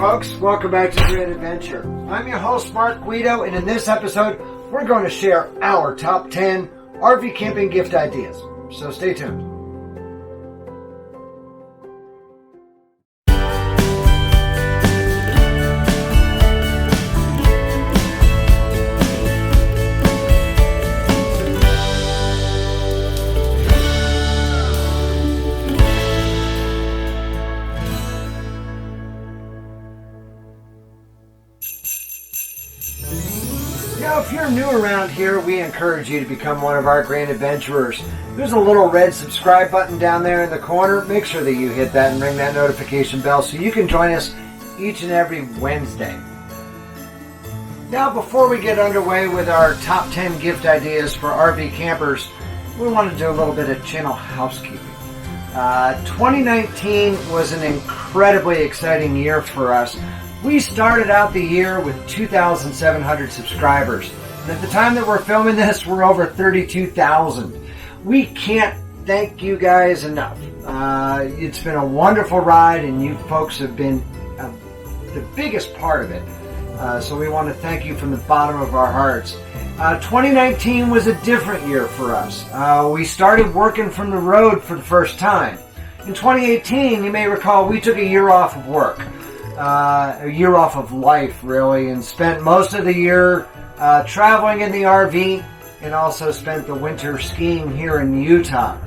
folks, welcome back to Great Adventure. I'm your host Mark Guido, and in this episode we're going to share our top 10 RV camping gift ideas. So stay tuned. Now, if you're new around here, we encourage you to become one of our grand adventurers. There's a little red subscribe button down there in the corner. Make sure that you hit that and ring that notification bell so you can join us each and every Wednesday. Now, before we get underway with our top 10 gift ideas for RV campers, we want to do a little bit of channel housekeeping. 2019 was an incredibly exciting year for us. We started out the year with 2,700 subscribers. And at the time that we're filming this, we're over 32,000. We can't thank you guys enough. It's been a wonderful ride, and you folks have been the biggest part of it. So we want to thank you from the bottom of our hearts. 2019 was a different year for us. We started working from the road for the first time. In 2018, you may recall, we took a year off of work. A year off of life, really, and spent most of the year traveling in the RV, and also spent the winter skiing here in Utah.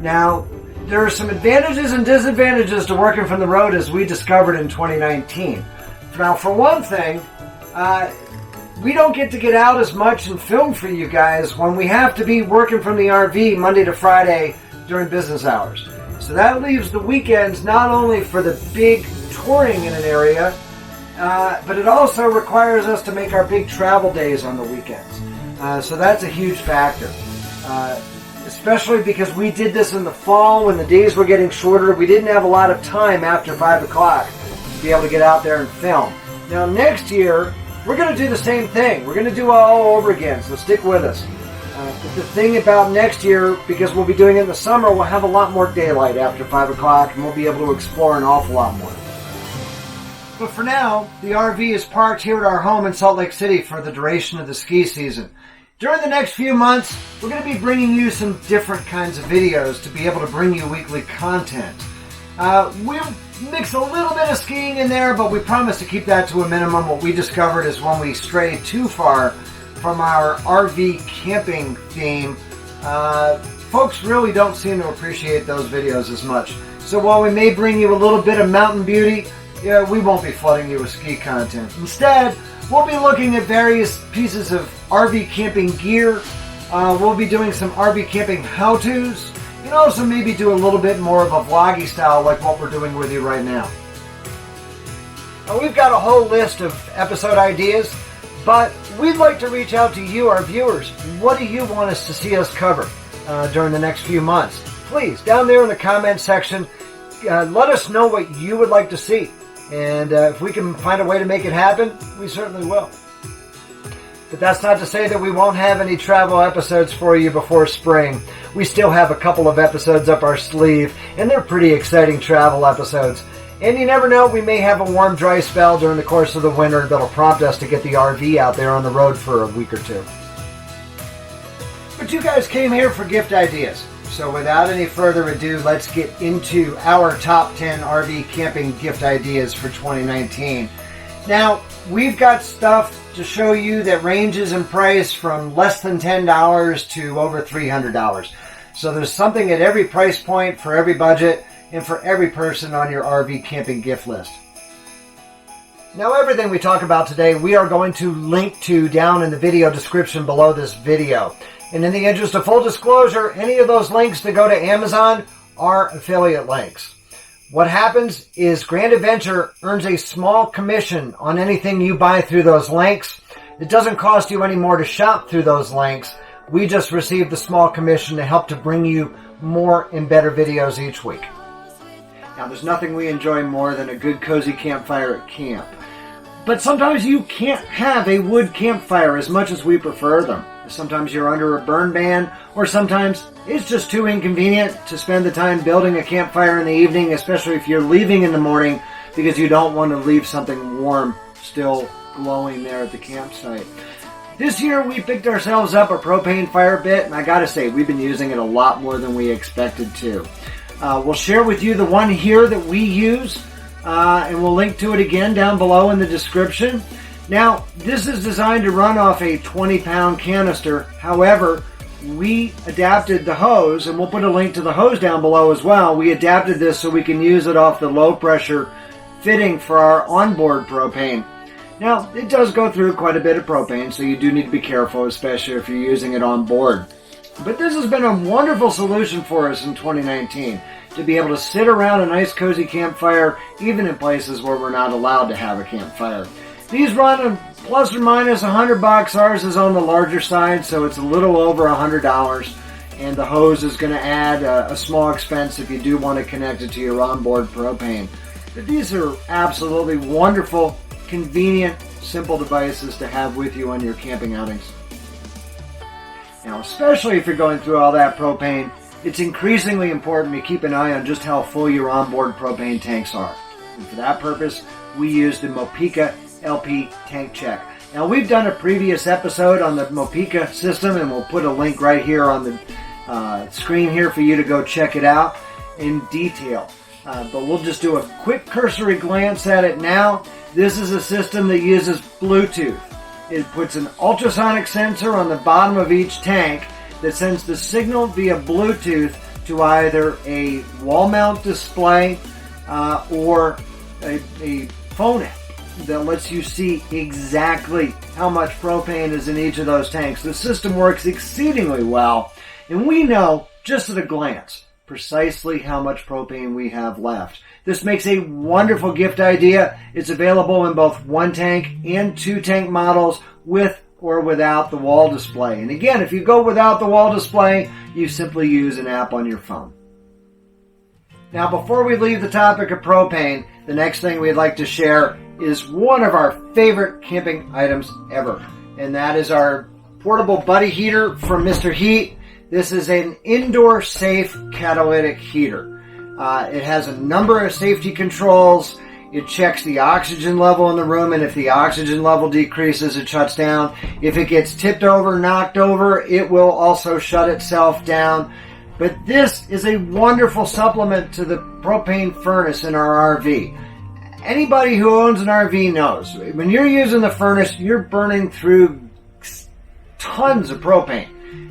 Now, there are some advantages and disadvantages to working from the road, as we discovered in 2019. Now, for one thing, we don't get to get out as much and film for you guys when we have to be working from the RV Monday to Friday during business hours. So that leaves the weekends not only for the big touring in an area, but it also requires us to make our big travel days on the weekends. So that's a huge factor, especially because we did this in the fall when the days were getting shorter. We didn't have a lot of time after 5 o'clock to be able to get out there and film. Now next year, we're going to do the same thing. We're going to do it all over again, so stick with us. But the thing about next year, because we'll be doing it in the summer, we'll have a lot more daylight after 5 o'clock, and we'll be able to explore an awful lot more. But for now, the RV is parked here at our home in Salt Lake City for the duration of the ski season. During the next few months, we're going to be bringing you some different kinds of videos to be able to bring you weekly content. We'll mix a little bit of skiing in there, but we promise to keep that to a minimum. What we discovered is when we stray too far from our RV camping theme, folks really don't seem to appreciate those videos as much. So while we may bring you a little bit of mountain beauty, we won't be flooding you with ski content. Instead, we'll be looking at various pieces of RV camping gear. We'll be doing some RV camping how-tos, and also maybe do a little bit more of a vloggy style like what we're doing with you right now. Now, we've got a whole list of episode ideas, but we'd like to reach out to you, our viewers. What do you want us to see us cover during the next few months? Please, down there in the comment section, let us know what you would like to see. And if we can find a way to make it happen, we certainly will. But that's not to say that we won't have any travel episodes for you before spring. We still have a couple of episodes up our sleeve, and they're pretty exciting travel episodes. And you never know, we may have a warm, dry spell during the course of the winter that'll prompt us to get the RV out there on the road for a week or two. But you guys came here for gift ideas. So without any further ado, let's get into our top 10 RV camping gift ideas for 2019. Now, we've got stuff to show you that ranges in price from less than $10 to over $300. So there's something at every price point for every budget and for every person on your RV camping gift list. Now, everything we talk about today, we are going to link to down in the video description below this video. And in the interest of full disclosure, any of those links that go to Amazon are affiliate links. What happens is Grand Adventure earns a small commission on anything you buy through those links. It doesn't cost you any more to shop through those links. We just receive the small commission to help to bring you more and better videos each week. Now, there's nothing we enjoy more than a good cozy campfire at camp. But sometimes you can't have a wood campfire as much as we prefer them. Sometimes you're under a burn ban, or sometimes it's just too inconvenient to spend the time building a campfire in the evening, especially if you're leaving in the morning because you don't want to leave something warm still glowing there at the campsite. This year we picked ourselves up a Propane Fire Pit, and I gotta say, we've been using it a lot more than we expected to. We'll share with you the one here that we use, and we'll link to it again down below in the description. Now, this is designed to run off a 20-pound canister. However, we adapted the hose, and we'll put a link to the hose down below as well. We adapted this so we can use it off the low-pressure fitting for our onboard propane. Now, it does go through quite a bit of propane, so you do need to be careful, especially if you're using it on board. But this has been a wonderful solution for us in 2019, to be able to sit around a nice cozy campfire, even in places where we're not allowed to have a campfire. These run plus or minus $100. Ours is on the larger side, so it's a little over $100. And the hose is going to add a small expense if you do want to connect it to your onboard propane. But these are absolutely wonderful, convenient, simple devices to have with you on your camping outings. Now, especially if you're going through all that propane, it's increasingly important to keep an eye on just how full your onboard propane tanks are. And for that purpose, we use the Mopeka LP Tank Check. Now, we've done a previous episode on the Mopeka system, and we'll put a link right here on the screen here for you to go check it out in detail. But we'll just do a quick cursory glance at it now. This is a system that uses Bluetooth. It puts an ultrasonic sensor on the bottom of each tank that sends the signal via Bluetooth to either a wall mount display or a phone app that lets you see exactly how much propane is in each of those tanks. The system works exceedingly well, and we know just at a glance precisely how much propane we have left. This makes a wonderful gift idea. It's available in both 1 tank and 2 tank models with or without the wall display. And again, if you go without the wall display, you simply use an app on your phone. Now, before we leave the topic of propane, the next thing we'd like to share is one of our favorite camping items ever. And that is our portable buddy heater from Mr. Heat. This is an indoor safe catalytic heater. It has a number of safety controls. It checks the oxygen level in the room, and if the oxygen level decreases, it shuts down. If it gets tipped over, knocked over, it will also shut itself down. But this is a wonderful supplement to the propane furnace in our RV. Anybody who owns an RV knows, when you're using the furnace, you're burning through tons of propane.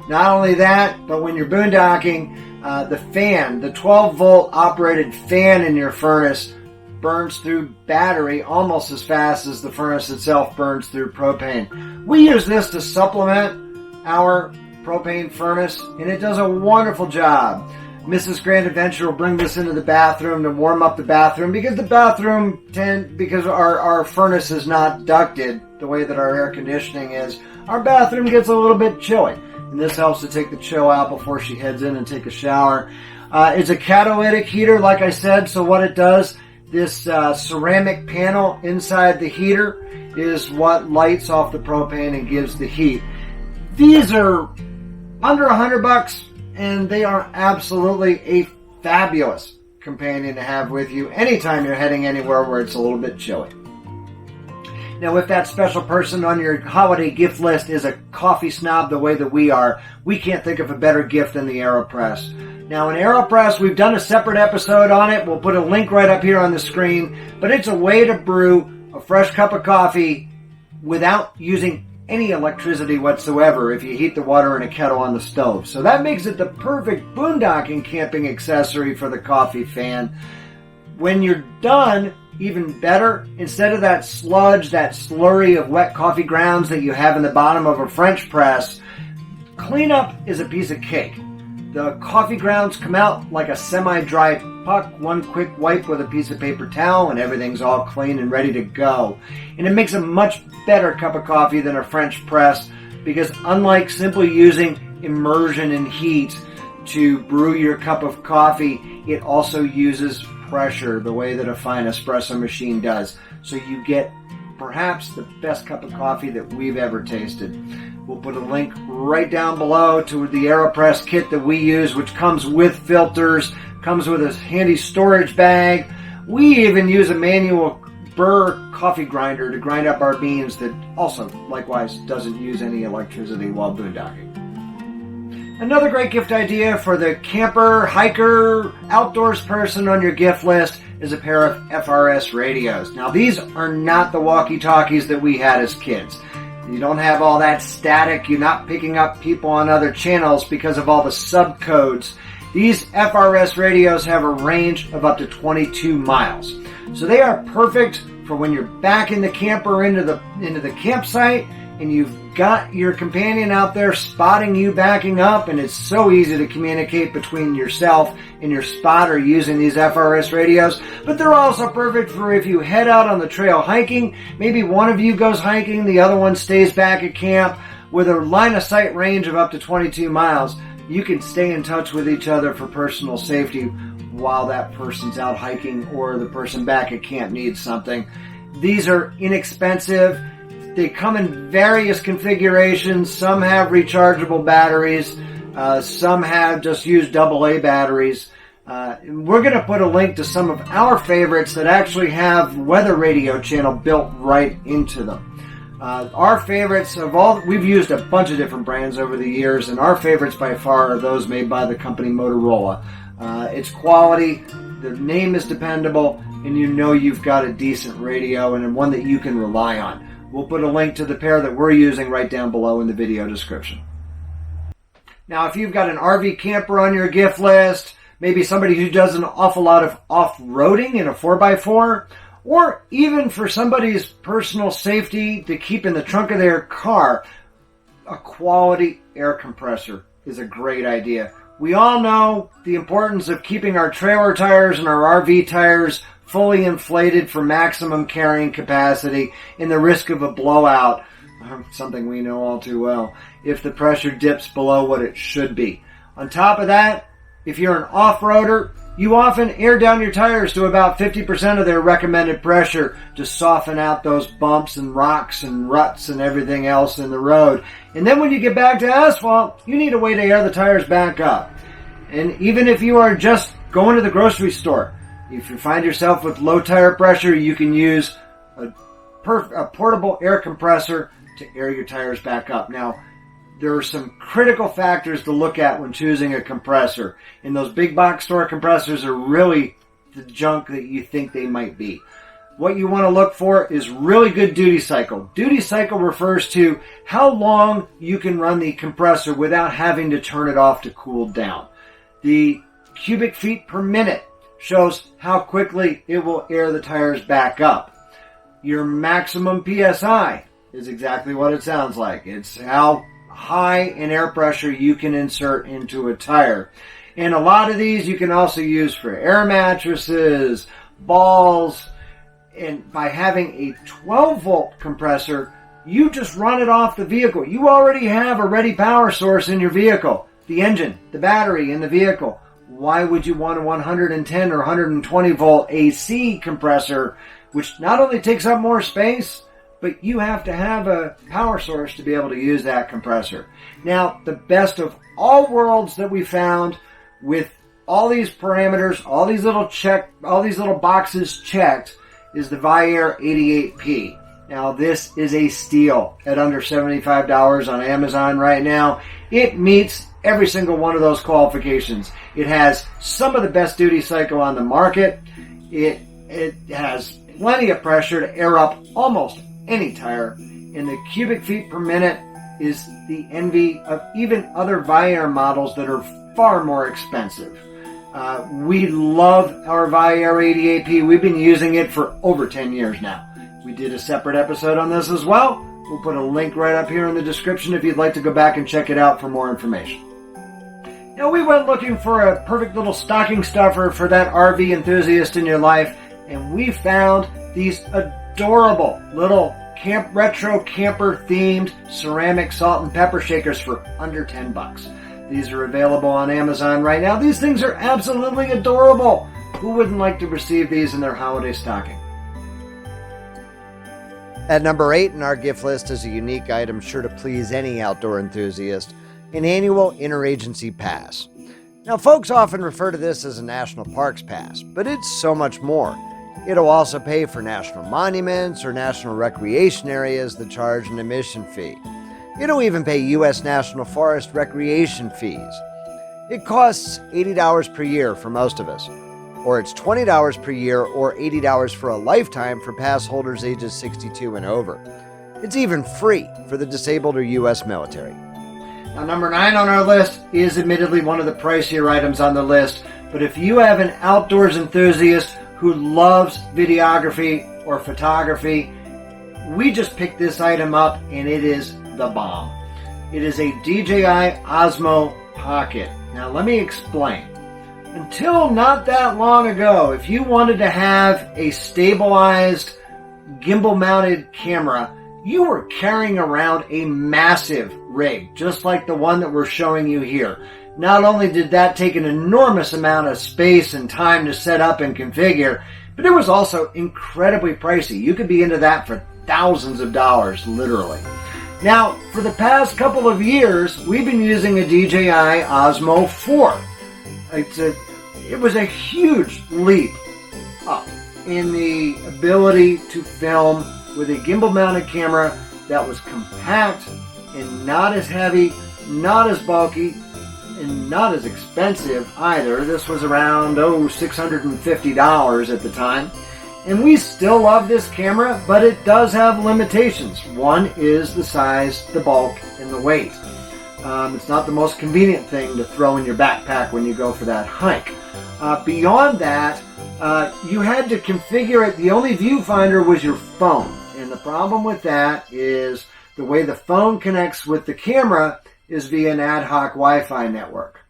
Not only that, but when you're boondocking, the fan, the 12-volt operated fan in your furnace burns through battery almost as fast as the furnace itself burns through propane. We use this to supplement our propane furnace, and it does a wonderful job. Mrs. Grand Adventure will bring this into the bathroom to warm up the bathroom because our furnace is not ducted the way that our air conditioning is. Our bathroom gets a little bit chilly, and this helps to take the chill out before she heads in and take a shower. It's a catalytic heater, like I said, so what it does, this ceramic panel inside the heater is what lights off the propane and gives the heat. These are under $100, and they are absolutely a fabulous companion to have with you anytime you're heading anywhere where it's a little bit chilly. Now, if that special person on your holiday gift list is a coffee snob the way that we are, we can't think of a better gift than the Aeropress. Now, in Aeropress, we've done a separate episode on it. We'll put a link right up here on the screen. But it's a way to brew a fresh cup of coffee without using any electricity whatsoever if you heat the water in a kettle on the stove. So that makes it the perfect boondocking camping accessory for the coffee fan. When you're done, even better, instead of that sludge, that slurry of wet coffee grounds that you have in the bottom of a French press, cleanup is a piece of cake. The coffee grounds come out like a semi-dry puck, one quick wipe with a piece of paper towel, and everything's all clean and ready to go. And it makes a much better cup of coffee than a French press, because unlike simply using immersion and heat to brew your cup of coffee, it also uses pressure the way that a fine espresso machine does. So you get perhaps the best cup of coffee that we've ever tasted. We'll put a link right down below to the Aeropress kit that we use, which comes with filters, comes with a handy storage bag. We even use a manual burr coffee grinder to grind up our beans that also, likewise, doesn't use any electricity while boondocking. Another great gift idea for the camper, hiker, outdoors person on your gift list is a pair of FRS radios. Now, these are not the walkie-talkies that we had as kids. You don't have all that static. You're not picking up people on other channels because of all the subcodes. These FRS radios have a range of up to 22 miles. So they are perfect for when you're back in the camper into the campsite and you've got your companion out there spotting you backing up, and it's so easy to communicate between yourself and your spotter using these FRS radios. But they're also perfect for if you head out on the trail hiking. Maybe one of you goes hiking, the other one stays back at camp. With a line of sight range of up to 22 miles, you can stay in touch with each other for personal safety while that person's out hiking or the person back at camp needs something. These are inexpensive. They come in various configurations. Some have rechargeable batteries. Some have just used AA batteries. We're going to put a link to some of our favorites that actually have weather radio channel built right into them. Our favorites of all, we've used a bunch of different brands over the years, and our favorites by far are those made by the company Motorola. It's quality, the name is dependable, and you know you've got a decent radio and one that you can rely on. We'll put a link to the pair that we're using right down below in the video description. Now, if you've got an RV camper on your gift list, maybe somebody who does an awful lot of off-roading in a 4x4, or even for somebody's personal safety to keep in the trunk of their car, a quality air compressor is a great idea. We all know the importance of keeping our trailer tires and our RV tires fully inflated for maximum carrying capacity and the risk of a blowout, something we know all too well, if the pressure dips below what it should be. On top of that, if you're an off-roader, you often air down your tires to about 50% of their recommended pressure to soften out those bumps and rocks and ruts and everything else in the road. And then when you get back to asphalt, you need a way to air the tires back up. And even if you are just going to the grocery store, if you find yourself with low tire pressure, you can use a portable air compressor to air your tires back up. Now, there are some critical factors to look at when choosing a compressor. And those big box store compressors are really the junk that you think they might be. What you want to look for is really good duty cycle. Duty cycle refers to how long you can run the compressor without having to turn it off to cool down. The cubic feet per minute shows how quickly it will air the tires back up. Your maximum PSI is exactly what it sounds like. It's how high in air pressure you can insert into a tire. And a lot of these you can also use for air mattresses, balls, and by having a 12-volt compressor, you just run it off the vehicle. You already have a ready power source in your vehicle, the engine, the battery in the vehicle. Why would you want a 110 or 120 volt AC compressor, which not only takes up more space, but you have to have a power source to be able to use that compressor. Now, the best of all worlds that we found with all these parameters, all these little boxes checked, is the Viair 88P. Now, this is a steal at under $75 on Amazon right now. It meets every single one of those qualifications. It has some of the best duty cycle on the market. It has plenty of pressure to air up almost any tire, and the cubic feet per minute is the envy of even other Viair models that are far more expensive. We love our Viair 88P. We've been using it for over 10 years now. We did a separate episode on this as well. We'll put a link right up here in the description if you'd like to go back and check it out for more information. Now, we went looking for a perfect little stocking stuffer for that RV enthusiast in your life, and we found these adorable little retro camper themed ceramic salt and pepper shakers for under $10. These are available on Amazon right now. These things are absolutely adorable. Who wouldn't like to receive these in their holiday stocking? At number 8 in our gift list is a unique item sure to please any outdoor enthusiast, an annual Interagency Pass. Now, folks often refer to this as a National Parks Pass, but it's so much more. It'll also pay for national monuments or national recreation areas that charge an admission fee. It'll even pay U.S. National Forest recreation fees. It costs $80 per year for most of us, or it's $20 per year or $80 for a lifetime for pass holders ages 62 and over. It's even free for the disabled or U.S. military. Now, number 9 on our list is admittedly one of the pricier items on the list, but if you have an outdoors enthusiast who loves videography or photography, we just picked this item up and it is the bomb. It is a DJI Osmo Pocket. Now let me explain. Until not that long ago, if you wanted to have a stabilized gimbal-mounted camera, you were carrying around a massive rig, just like the one that we're showing you here. Not only did that take an enormous amount of space and time to set up and configure, but it was also incredibly pricey. You could be into that for thousands of dollars, literally. Now, for the past couple of years, we've been using a DJI Osmo 4. It was a huge leap up in the ability to film with a gimbal-mounted camera that was compact and not as heavy, not as bulky, and not as expensive either. This was around, $650 at the time. And we still love this camera, but it does have limitations. One is the size, the bulk, and the weight. It's not the most convenient thing to throw in your backpack when you go for that hike. Beyond that, you had to configure it. The only viewfinder was your phone. And the problem with that is the way the phone connects with the camera is via an ad hoc Wi-Fi network.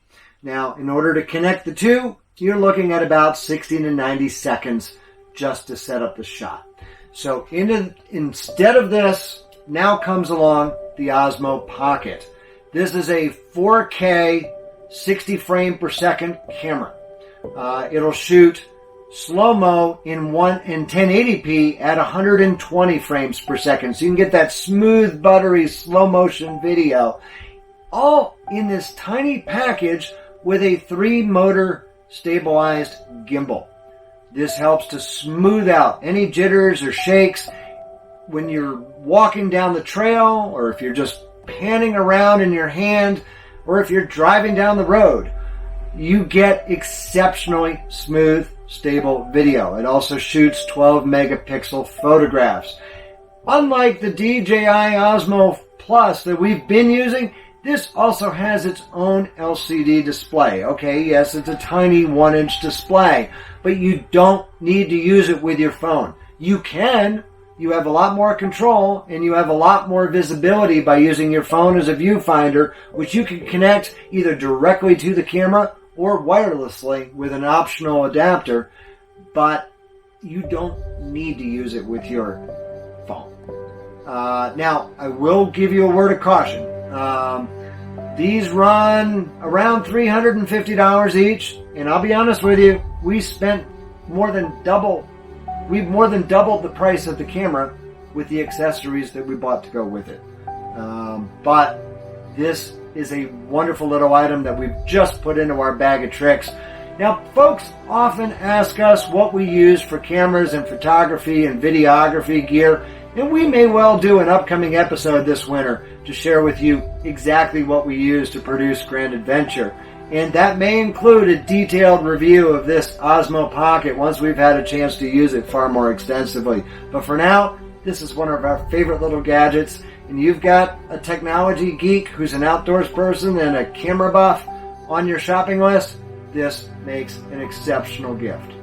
Now, in order to connect the two, you're looking at about 60 to 90 seconds just to set up the shot. So instead of this, now comes along the Osmo Pocket. This is a 4K 60 frame per second camera. It'll shoot slow-mo in 1080p at 120 frames per second. So you can get that smooth, buttery, slow motion video, all in this tiny package with a 3-motor stabilized gimbal. This helps to smooth out any jitters or shakes when you're walking down the trail, or if you're just panning around in your hand, or if you're driving down the road. You get exceptionally smooth, stable video. It also shoots 12 megapixel photographs. Unlike the DJI Osmo Plus that we've been using, this also has its own LCD display. Okay, yes, it's a tiny 1-inch display, but you don't need to use it with your phone. You can. You have a lot more control, and you have a lot more visibility by using your phone as a viewfinder, which you can connect either directly to the camera or wirelessly with an optional adapter, but you don't need to use it with your phone. Now, I will give you a word of caution. These run around $350 each, and I'll be honest with you, we've more than doubled the price of the camera with the accessories that we bought to go with it. But this is a wonderful little item that we've just put into our bag of tricks. Now, folks often ask us what we use for cameras and photography and videography gear, and we may well do an upcoming episode this winter to share with you exactly what we use to produce Grand Adventure. And that may include a detailed review of this Osmo Pocket once we've had a chance to use it far more extensively. But for now, this is one of our favorite little gadgets, and you've got a technology geek who's an outdoors person and a camera buff on your shopping list, this makes an exceptional gift.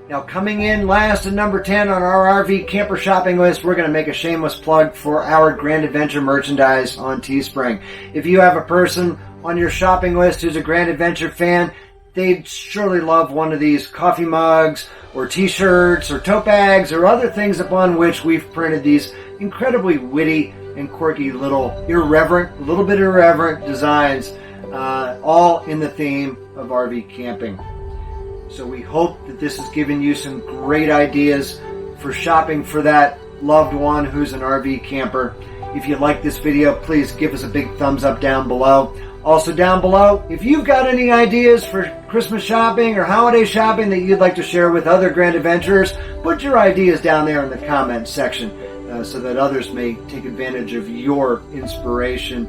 Now, coming in last at number 10 on our RV camper shopping list, we're going to make a shameless plug for our Grand Adventure merchandise on Teespring. If you have a person on your shopping list who's a Grand Adventure fan, they'd surely love one of these coffee mugs or t-shirts or tote bags or other things upon which we've printed these incredibly witty and quirky little bit irreverent designs, all in the theme of RV camping. So we hope that this has given you some great ideas for shopping for that loved one who's an RV camper. If you like this video, please give us a big thumbs up down below. Also down below, if you've got any ideas for Christmas shopping or holiday shopping that you'd like to share with other grand adventurers, put your ideas down there in the comments section so that others may take advantage of your inspiration.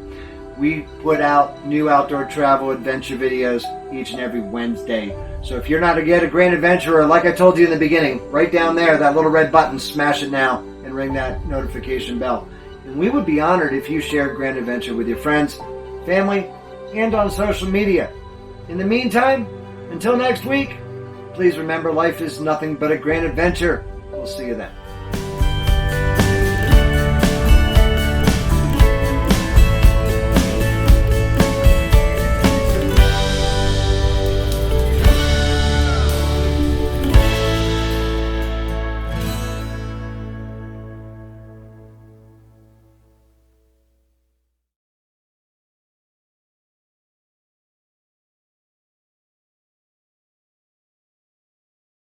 We put out new outdoor travel adventure videos each and every Wednesday. So if you're not yet a grand adventurer, like I told you in the beginning, right down there, that little red button, smash it now and ring that notification bell. And we would be honored if you shared Grand Adventure with your friends, family, and on social media. In the meantime, until next week, please remember life is nothing but a grand adventure. We'll see you then.